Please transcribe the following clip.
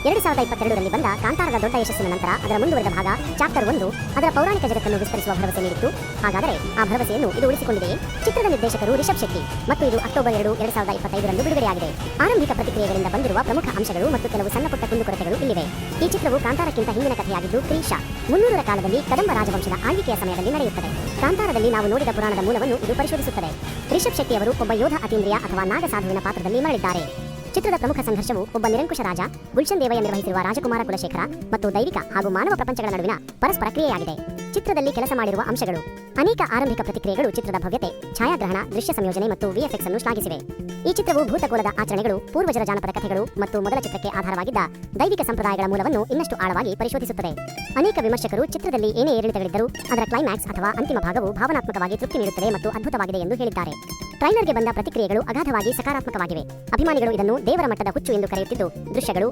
2022ರಲ್ಲಿ ಬಂದ ಕಾಂತಾರದ ದೊಡ್ಡ ಯಶಸ್ಸಿನ ನಂತರ ಅದರ ಮುಂದುವರೆದ ಭಾಗ ಚಾಪ್ಟರ್ 1 ಅದರ ಪೌರಾಣಿಕ ಜಗತ್ತನ್ನು ವಿಸ್ತರಿಸುವ ಭರವಸೆ ನೀಡಿತ್ತು. ಹಾಗಾದರೆ ಆ ಭರವಸೆಯನ್ನು ಇದು ಉಳಿಸಿಕೊಂಡಿದೆಯೇ? ಚಿತ್ರದ ನಿರ್ದೇಶಕರು ರಿಷಬ್ ಶೆಟ್ಟಿ ಮತ್ತು ಇದು ಅಕ್ಟೋಬರ್ 2, 2025ರಂದು ಬಿಡುಗಡೆಯಾಗಿದೆ. ಆರಂಭಿಕ ಪ್ರತಿಕ್ರಿಯೆಗಳಿಂದ ಬಂದಿರುವ ಪ್ರಮುಖ ಅಂಶಗಳು ಮತ್ತು ಕೆಲವು ಸಣ್ಣಪುಟ್ಟ ಕುಂದುಕೊರತೆಗಳು ಇಲ್ಲಿವೆ. ಈ ಚಿತ್ರವು ಕಾಂತಾರಕ್ಕಿಂತ ಹಿಂದಿನ ಕಥೆಯಾಗಿದ್ದು ಕ್ರಿ.ಶ. 300ರ ಕಾಲದಲ್ಲಿ ಕದಂಬ ರಾಜವಂಶದ ಆಳ್ವಿಕೆಯ ಸಮಯದಲ್ಲಿ ನಡೆಯುತ್ತದೆ. ಕಾಂತಾರದಲ್ಲಿ ನಾವು ನೋಡಿದ ಪುರಾಣದ ಮೂಲವನ್ನು ಇದು ಪರಿಶೋಧಿಸುತ್ತದೆ. ರಿಷಬ್ ಶೆಟ್ಟಿ ಅವರು ಒಬ್ಬ ಯೋಧ ಅತೀಂದ್ರಿಯ ಅಥವಾ ನಾಗಸಾಧುವಿನ ಪಾತ್ರದಲ್ಲಿ ಮರಳಿದ್ದಾರೆ. ಚಿತ್ರದ ಪ್ರಮುಖ ಸಂಘರ್ಷವು ಒಬ್ಬ ನಿರಂಕುಶ ರಾಜ ಗುಲ್ಶನ್ ದೇವಯ್ಯ ನಿರ್ವಹಿಸಿರುವ ರಾಜಕುಮಾರ ಕುಲಶೇಖರ ಮತ್ತು ದೈವಿಕ ಹಾಗೂ ಮಾನವ ಪ್ರಪಂಚಗಳ ನಡುವಿನ ಪರಸ್ಪರ ಕ್ರಿಯೆಯಾಗಿದೆ. ಚಿತ್ರದಲ್ಲಿ ಕೆಲಸ ಮಾಡಿರುವ ಅಂಶಗಳು. ಅನೇಕ ಆರಂಭಿಕ ಪ್ರತಿಕ್ರಿಯೆಗಳು ಚಿತ್ರದ ಭವ್ಯತೆ, ಛಾಯಾಗ್ರಹಣ, ದೃಶ್ಯ ಸಂಯೋಜನೆ ಮತ್ತು ವಿಎಫ್ಎಕ್ಸ್ ಅನ್ನು ಶ್ಲಾಘಿಸಿವೆ. ಈ ಚಿತ್ರವು ಭೂತಕೋಲದ ಆಚರಣೆಗಳು, ಪೂರ್ವಜರ ಜಾನಪದ ಕಥೆಗಳು ಮತ್ತು ಮೊದಲ ಚಿತ್ರಕ್ಕೆ ಆಧಾರವಾಗಿದ್ದ ದೈವಿಕ ಸಂಪ್ರದಾಯಗಳ ಮೂಲವನ್ನು ಇನ್ನಷ್ಟು ಆಳವಾಗಿ ಪರಿಶೋಧಿಸುತ್ತದೆ. ಅನೇಕ ವಿಮರ್ಶಕರು ಚಿತ್ರದಲ್ಲಿ ಏನೇ ಏರಿಳಿತಗಳಿದ್ದರೂ ಅದರ ಕ್ಲೈಮ್ಯಾಕ್ಸ್ ಅಥವಾ ಅಂತಿಮ ಭಾಗವು ಭಾವನಾತ್ಮಕವಾಗಿ ತೃಪ್ತಿ ನೀಡುತ್ತದೆ ಮತ್ತು ಅದ್ಭುತವಾಗಿದೆ ಎಂದು ಹೇಳಿದ್ದಾರೆ. ಟ್ರೈಲರ್ಗೆ ಬಂದ ಪ್ರತಿಕ್ರಿಯೆಗಳು ಅಗಾಧವಾಗಿ ಸಕಾರಾತ್ಮಕವಾಗಿವೆ. ಅಭಿಮಾನಿಗಳು ಇದನ್ನು ದೇವರ ಮಟ್ಟದ ಹುಚ್ಚು ಎಂದು ಕರೆಯುತ್ತಿದ್ದು, ದೃಶ್ಯಗಳು